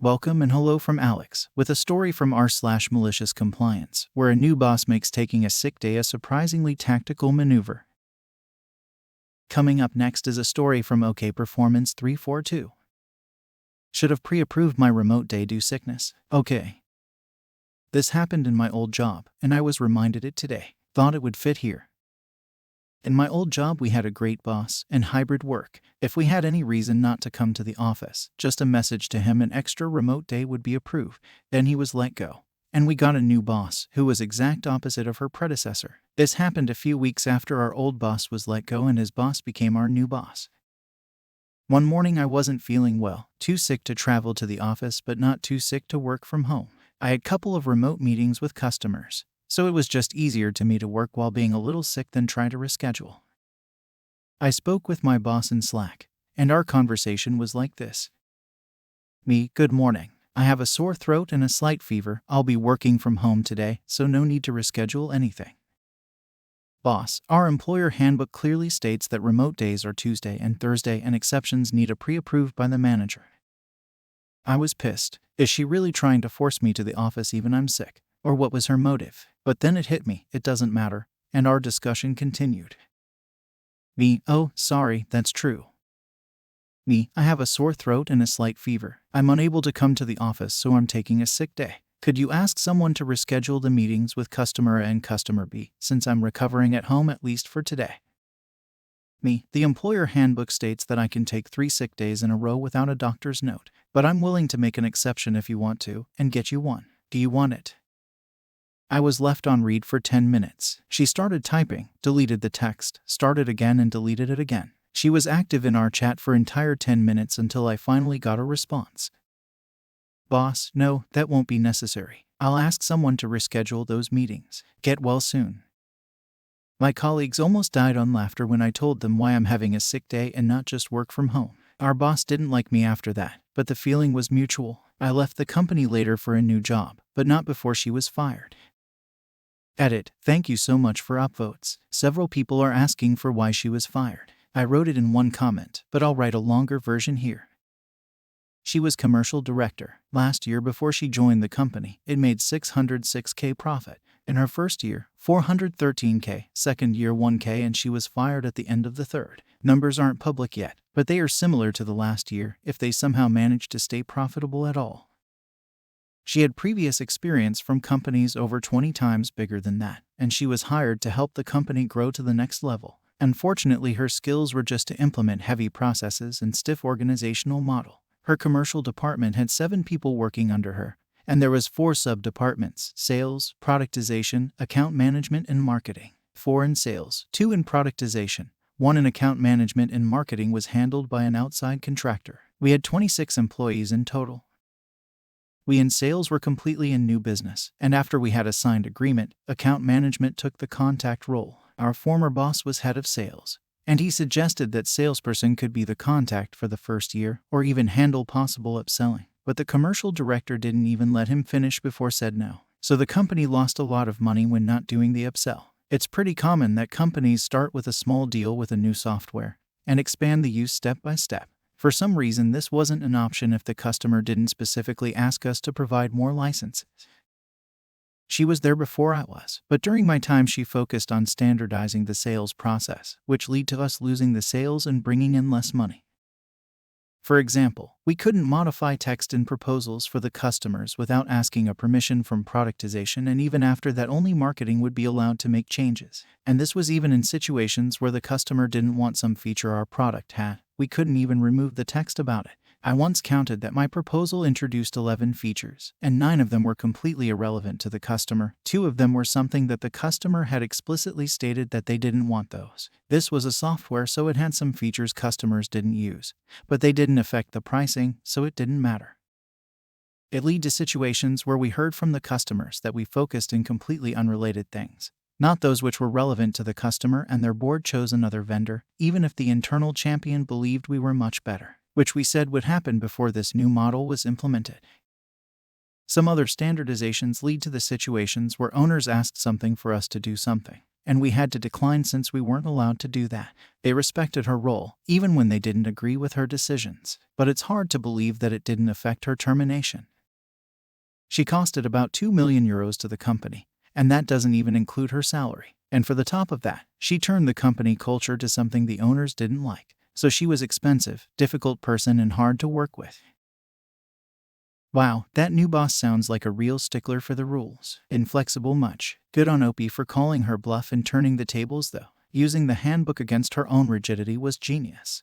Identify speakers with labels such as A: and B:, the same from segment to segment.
A: Welcome and hello from Alex, with a story from r/MaliciousCompliance, where a new boss makes taking a sick day a surprisingly tactical maneuver. Coming up next is a story from OK Performance 342. Should have pre-approved my remote day due sickness. Okay. This happened in my old job, and I was reminded it today. Thought it would fit here. In my old job, we had a great boss and hybrid work. If we had any reason not to come to the office, just a message to him, an extra remote day would be approved. Then he was let go. And we got a new boss who was exact opposite of her predecessor. This happened a few weeks after our old boss was let go and his boss became our new boss. One morning I wasn't feeling well, too sick to travel to the office but not too sick to work from home. I had a couple of remote meetings with customers, so it was just easier to me to work while being a little sick than try to reschedule. I spoke with my boss in Slack, and our conversation was like this. Me, good morning. I have a sore throat and a slight fever. I'll be working from home today, so no need to reschedule anything. Boss, our employer handbook clearly states that remote days are Tuesday and Thursday and exceptions need a pre-approved by the manager. I was pissed. Is she really trying to force me to the office even I'm sick? Or what was her motive? But then it hit me, it doesn't matter, and our discussion continued. Me, oh, sorry, that's true. Me, I have a sore throat and a slight fever. I'm unable to come to the office, so I'm taking a sick day. Could you ask someone to reschedule the meetings with customer A and customer B, since I'm recovering at home at least for today? Me, the employer handbook states that I can take 3 sick days in a row without a doctor's note, but I'm willing to make an exception if you want to, and get you one. Do you want it? I was left on read for 10 minutes. She started typing, deleted the text, started again and deleted it again. She was active in our chat for entire 10 minutes until I finally got a response. Boss, no, that won't be necessary. I'll ask someone to reschedule those meetings. Get well soon. My colleagues almost died on laughter when I told them why I'm having a sick day and not just work from home. Our boss didn't like me after that, but the feeling was mutual. I left the company later for a new job, but not before she was fired. Edit, thank you so much for upvotes. Several people are asking for why she was fired. I wrote it in one comment, but I'll write a longer version here. She was commercial director. Last year before she joined the company, it made $606K profit. In her first year, $413K, second year $1K, and she was fired at the end of the third. Numbers aren't public yet, but they are similar to the last year if they somehow managed to stay profitable at all. She had previous experience from companies over 20 times bigger than that, and she was hired to help the company grow to the next level. Unfortunately, her skills were just to implement heavy processes and stiff organizational model. Her commercial department had 7 people working under her, and there was 4 sub-departments: sales, productization, account management, and marketing. 4 in sales, 2 in productization, 1 in account management, and marketing was handled by an outside contractor. We had 26 employees in total. We in sales were completely in new business, and after we had a signed agreement, account management took the contact role. Our former boss was head of sales, and he suggested that salesperson could be the contact for the first year or even handle possible upselling. But the commercial director didn't even let him finish before said no. So the company lost a lot of money when not doing the upsell. It's pretty common that companies start with a small deal with a new software and expand the use step by step. For some reason, this wasn't an option if the customer didn't specifically ask us to provide more licenses. She was there before I was, but during my time she focused on standardizing the sales process, which led to us losing the sales and bringing in less money. For example, we couldn't modify text in proposals for the customers without asking a permission from productization, and even after that only marketing would be allowed to make changes. And this was even in situations where the customer didn't want some feature our product had. We couldn't even remove the text about it. I once counted that my proposal introduced 11 features, and 9 of them were completely irrelevant to the customer. 2 of them were something that the customer had explicitly stated that they didn't want those. This was a software, so it had some features customers didn't use, but they didn't affect the pricing, so it didn't matter. It led to situations where we heard from the customers that we focused in completely unrelated things, not those which were relevant to the customer, and their board chose another vendor, even if the internal champion believed we were much better, which we said would happen before this new model was implemented. Some other standardizations lead to the situations where owners asked something for us to do something, and we had to decline since we weren't allowed to do that. They respected her role, even when they didn't agree with her decisions, but it's hard to believe that it didn't affect her termination. She costed about €2 million to the company, and that doesn't even include her salary. And for the top of that, she turned the company culture to something the owners didn't like. So she was expensive, difficult person, and hard to work with. Wow, that new boss sounds like a real stickler for the rules. Inflexible much. Good on Opie for calling her bluff and turning the tables though. Using the handbook against her own rigidity was genius.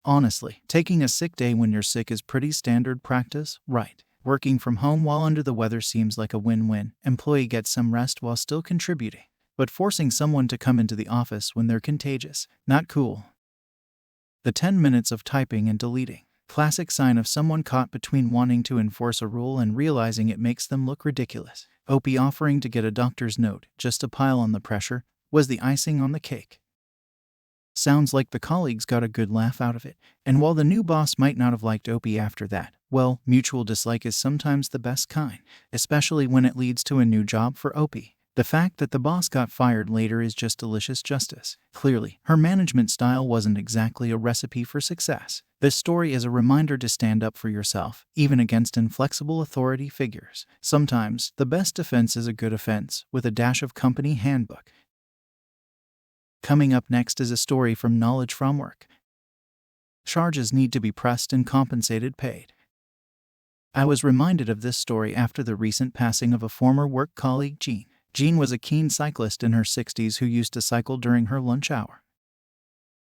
A: Honestly, taking a sick day when you're sick is pretty standard practice, right? Working from home while under the weather seems like a win-win. Employee gets some rest while still contributing. But forcing someone to come into the office when they're contagious, not cool. The 10 minutes of typing and deleting. Classic sign of someone caught between wanting to enforce a rule and realizing it makes them look ridiculous. Opie offering to get a doctor's note just to pile on the pressure was the icing on the cake. Sounds like the colleagues got a good laugh out of it, and while the new boss might not have liked Opie after that, well, mutual dislike is sometimes the best kind, especially when it leads to a new job for Opie. The fact that the boss got fired later is just delicious justice. Clearly, her management style wasn't exactly a recipe for success. This story is a reminder to stand up for yourself, even against inflexible authority figures. Sometimes, the best defense is a good offense, with a dash of company handbook. Coming up next is a story from Knowledgefromwork. Charges need to be pressed and compensated paid. I was reminded of this story after the recent passing of a former work colleague, Jean. Jean was a keen cyclist in her 60s who used to cycle during her lunch hour.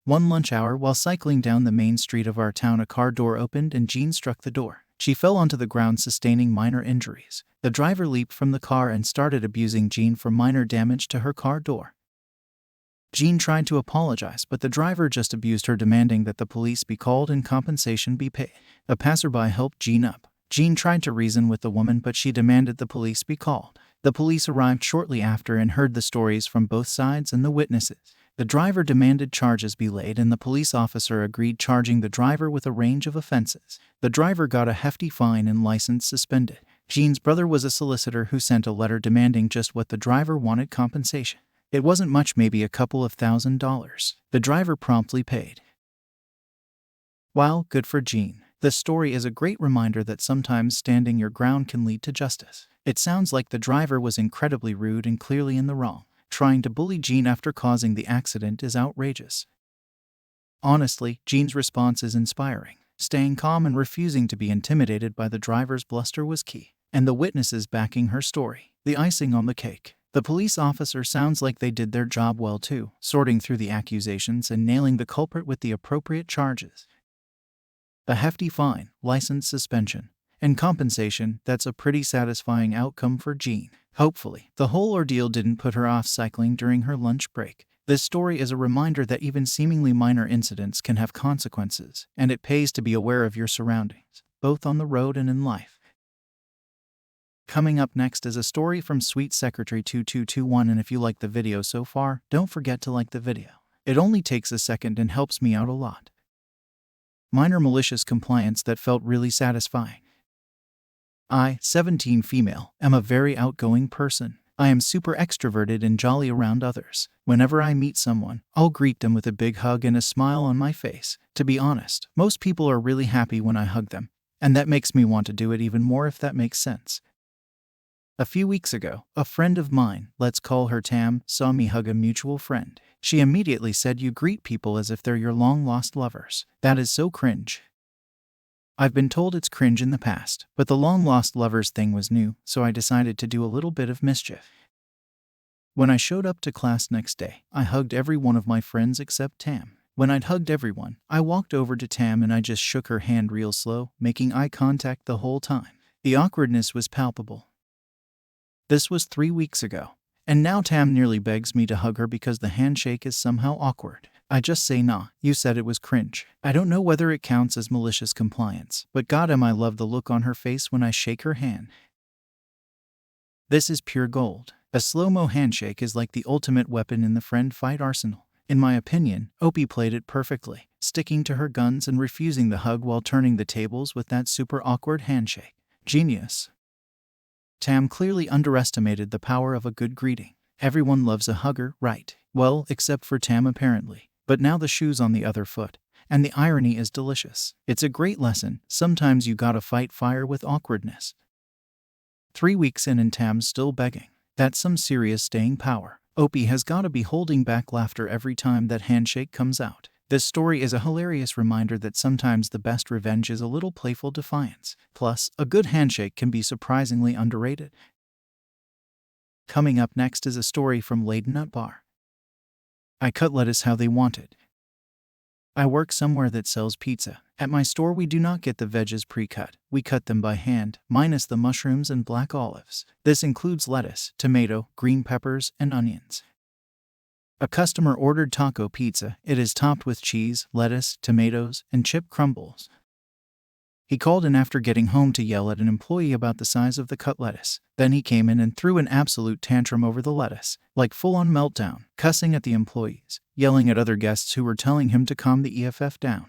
A: One lunch hour, while cycling down the main street of our town, a car door opened and Jean struck the door. She fell onto the ground, sustaining minor injuries. The driver leaped from the car and started abusing Jean for minor damage to her car door. Jean tried to apologize, but the driver just abused her, demanding that the police be called and compensation be paid. A passerby helped Jean up. Jean tried to reason with the woman, but she demanded the police be called. The police arrived shortly after and heard the stories from both sides and the witnesses. The driver demanded charges be laid, and the police officer agreed, charging the driver with a range of offenses. The driver got a hefty fine and license suspended. Jean's brother was a solicitor who sent a letter demanding just what the driver wanted: compensation. It wasn't much, maybe a couple of $1,000s. The driver promptly paid. Wow, good for Jean. This story is a great reminder that sometimes standing your ground can lead to justice. It sounds like the driver was incredibly rude and clearly in the wrong. Trying to bully Jean after causing the accident is outrageous. Honestly, Jean's response is inspiring. Staying calm and refusing to be intimidated by the driver's bluster was key. And the witnesses backing her story, the icing on the cake. The police officer sounds like they did their job well too, sorting through the accusations and nailing the culprit with the appropriate charges. A hefty fine, license suspension, and compensation, that's a pretty satisfying outcome for Jean. Hopefully, the whole ordeal didn't put her off cycling during her lunch break. This story is a reminder that even seemingly minor incidents can have consequences, and it pays to be aware of your surroundings, both on the road and in life. Coming up next is a story from Sweet Secretary 2221, and if you like the video so far, don't forget to like the video. It only takes a second and helps me out a lot. Minor malicious compliance that felt really satisfying. I, 17 female, am a very outgoing person. I am super extroverted and jolly around others. Whenever I meet someone, I'll greet them with a big hug and a smile on my face. To be honest, most people are really happy when I hug them, and that makes me want to do it even more, if that makes sense. A few weeks ago, a friend of mine, let's call her Tam, saw me hug a mutual friend. She immediately said, "You greet people as if they're your long-lost lovers. That is so cringe." I've been told it's cringe in the past, but the long-lost lovers thing was new, so I decided to do a little bit of mischief. When I showed up to class next day, I hugged every one of my friends except Tam. When I'd hugged everyone, I walked over to Tam and I just shook her hand real slow, making eye contact the whole time. The awkwardness was palpable. This was 3 weeks ago, and now Tam nearly begs me to hug her because the handshake is somehow awkward. I just say, "Nah, you said it was cringe." I don't know whether it counts as malicious compliance, but goddamn, I love the look on her face when I shake her hand. This is pure gold. A slow-mo handshake is like the ultimate weapon in the friend fight arsenal. In my opinion, Opie played it perfectly, sticking to her guns and refusing the hug while turning the tables with that super awkward handshake. Genius. Tam clearly underestimated the power of a good greeting. Everyone loves a hugger, right? Well, except for Tam apparently. But now the shoe's on the other foot. And the irony is delicious. It's a great lesson. Sometimes you gotta fight fire with awkwardness. 3 weeks in and Tam's still begging. That's some serious staying power. Opie has gotta be holding back laughter every time that handshake comes out. This story is a hilarious reminder that sometimes the best revenge is a little playful defiance. Plus, a good handshake can be surprisingly underrated. Coming up next is a story from ladynutbar. I cut lettuce how they wanted. I work somewhere that sells pizza. At my store we do not get the veggies pre-cut. We cut them by hand, minus the mushrooms and black olives. This includes lettuce, tomato, green peppers, and onions. A customer ordered taco pizza. It is topped with cheese, lettuce, tomatoes, and chip crumbles. He called in after getting home to yell at an employee about the size of the cut lettuce. Then he came in and threw an absolute tantrum over the lettuce, like full-on meltdown, cussing at the employees, yelling at other guests who were telling him to calm the EFF down.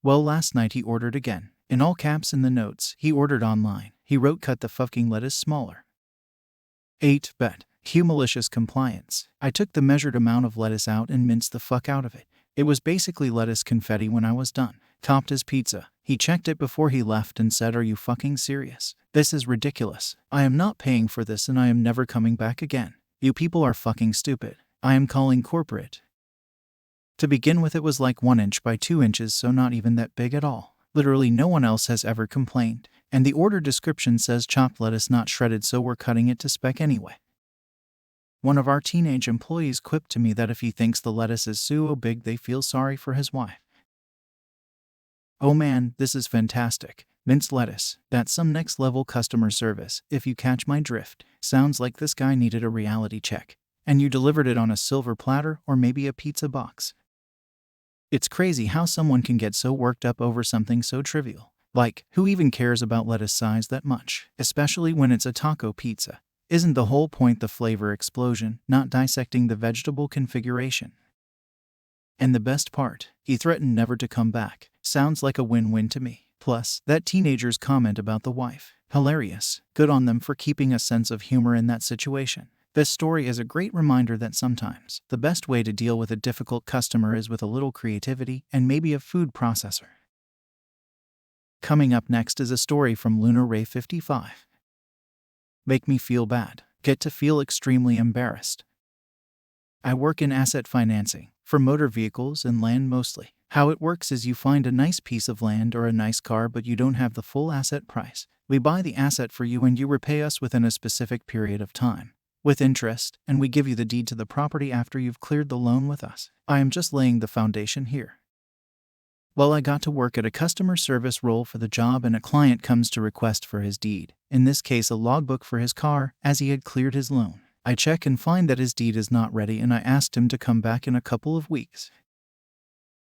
A: Well, last night he ordered again. In all caps in the notes, he ordered online. He wrote, "Cut the fucking lettuce smaller." 8. Bet. MaliciousCompliance. I took the measured amount of lettuce out and minced the fuck out of it. It was basically lettuce confetti when I was done. Topped his pizza. He checked it before he left and said, "Are you fucking serious? This is ridiculous. I am not paying for this and I am never coming back again. You people are fucking stupid. I am calling corporate." To begin with, it was like 1 inch by 2 inches, so not even that big at all. Literally no one else has ever complained. And the order description says chopped lettuce, not shredded, so we're cutting it to spec anyway. One of our teenage employees quipped to me that if he thinks the lettuce is so big they feel sorry for his wife. Oh man, this is fantastic. Minced lettuce. That's some next level customer service, if you catch my drift. Sounds like this guy needed a reality check. And you delivered it on a silver platter or maybe a pizza box. It's crazy how someone can get so worked up over something so trivial. Like, who even cares about lettuce size that much? Especially when it's a taco pizza. Isn't the whole point the flavor explosion, not dissecting the vegetable configuration? And the best part, he threatened never to come back. Sounds like a win-win to me. Plus, that teenager's comment about the wife. Hilarious. Good on them for keeping a sense of humor in that situation. This story is a great reminder that sometimes the best way to deal with a difficult customer is with a little creativity and maybe a food processor. Coming up next is a story from LunarRay55. Make me feel bad. Get to feel extremely embarrassed. I work in asset financing, for motor vehicles and land mostly. How it works is you find a nice piece of land or a nice car, but you don't have the full asset price. We buy the asset for you and you repay us within a specific period of time, with interest, and we give you the deed to the property after you've cleared the loan with us. I am just laying the foundation here. Well, I got to work at a customer service role for the job, and a client comes to request for his deed, in this case a logbook for his car, as he had cleared his loan. I check and find that his deed is not ready, and I asked him to come back in a couple of weeks.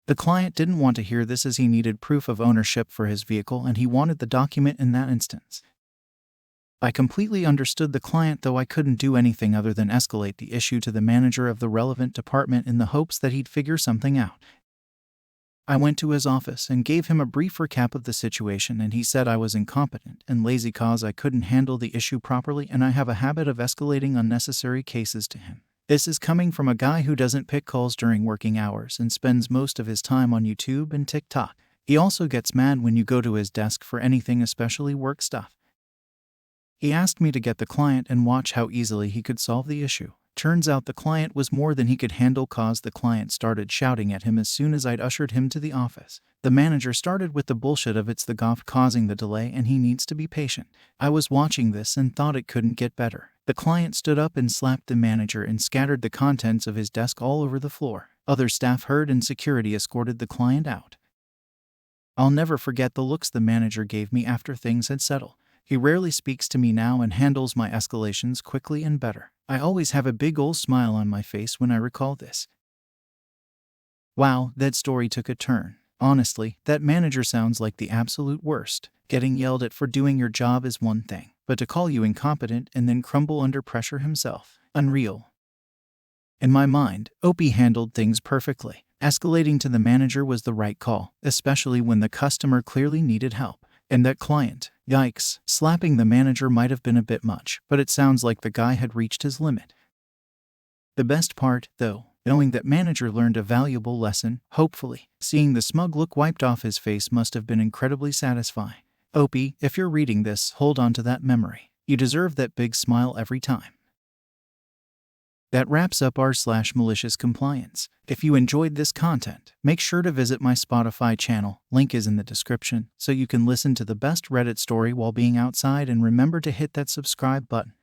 A: The client didn't want to hear this, as he needed proof of ownership for his vehicle and he wanted the document in that instance. I completely understood the client, though I couldn't do anything other than escalate the issue to the manager of the relevant department in the hopes that he'd figure something out. I went to his office and gave him a brief recap of the situation, and he said I was incompetent and lazy cause I couldn't handle the issue properly, and I have a habit of escalating unnecessary cases to him. This is coming from a guy who doesn't pick calls during working hours and spends most of his time on YouTube and TikTok. He also gets mad when you go to his desk for anything, especially work stuff. He asked me to get the client and watch how easily he could solve the issue. Turns out the client was more than he could handle, cause the client started shouting at him as soon as I'd ushered him to the office. The manager started with the bullshit of "it's the golf causing the delay and he needs to be patient." I was watching this and thought it couldn't get better. The client stood up and slapped the manager and scattered the contents of his desk all over the floor. Other staff heard and security escorted the client out. I'll never forget the looks the manager gave me after things had settled. He rarely speaks to me now and handles my escalations quickly and better. I always have a big ol' smile on my face when I recall this. Wow, that story took a turn. Honestly, that manager sounds like the absolute worst. Getting yelled at for doing your job is one thing, but to call you incompetent and then crumble under pressure himself, unreal. In my mind, Opie handled things perfectly. Escalating to the manager was the right call, especially when the customer clearly needed help. And that client, yikes, slapping the manager might have been a bit much, but it sounds like the guy had reached his limit. The best part, though, knowing that manager learned a valuable lesson, hopefully. Seeing the smug look wiped off his face must have been incredibly satisfying. Opie, if you're reading this, hold on to that memory. You deserve that big smile every time. That wraps up r/MaliciousCompliance. If you enjoyed this content, make sure to visit my Spotify channel, link is in the description, so you can listen to the best Reddit story while being outside, and remember to hit that subscribe button.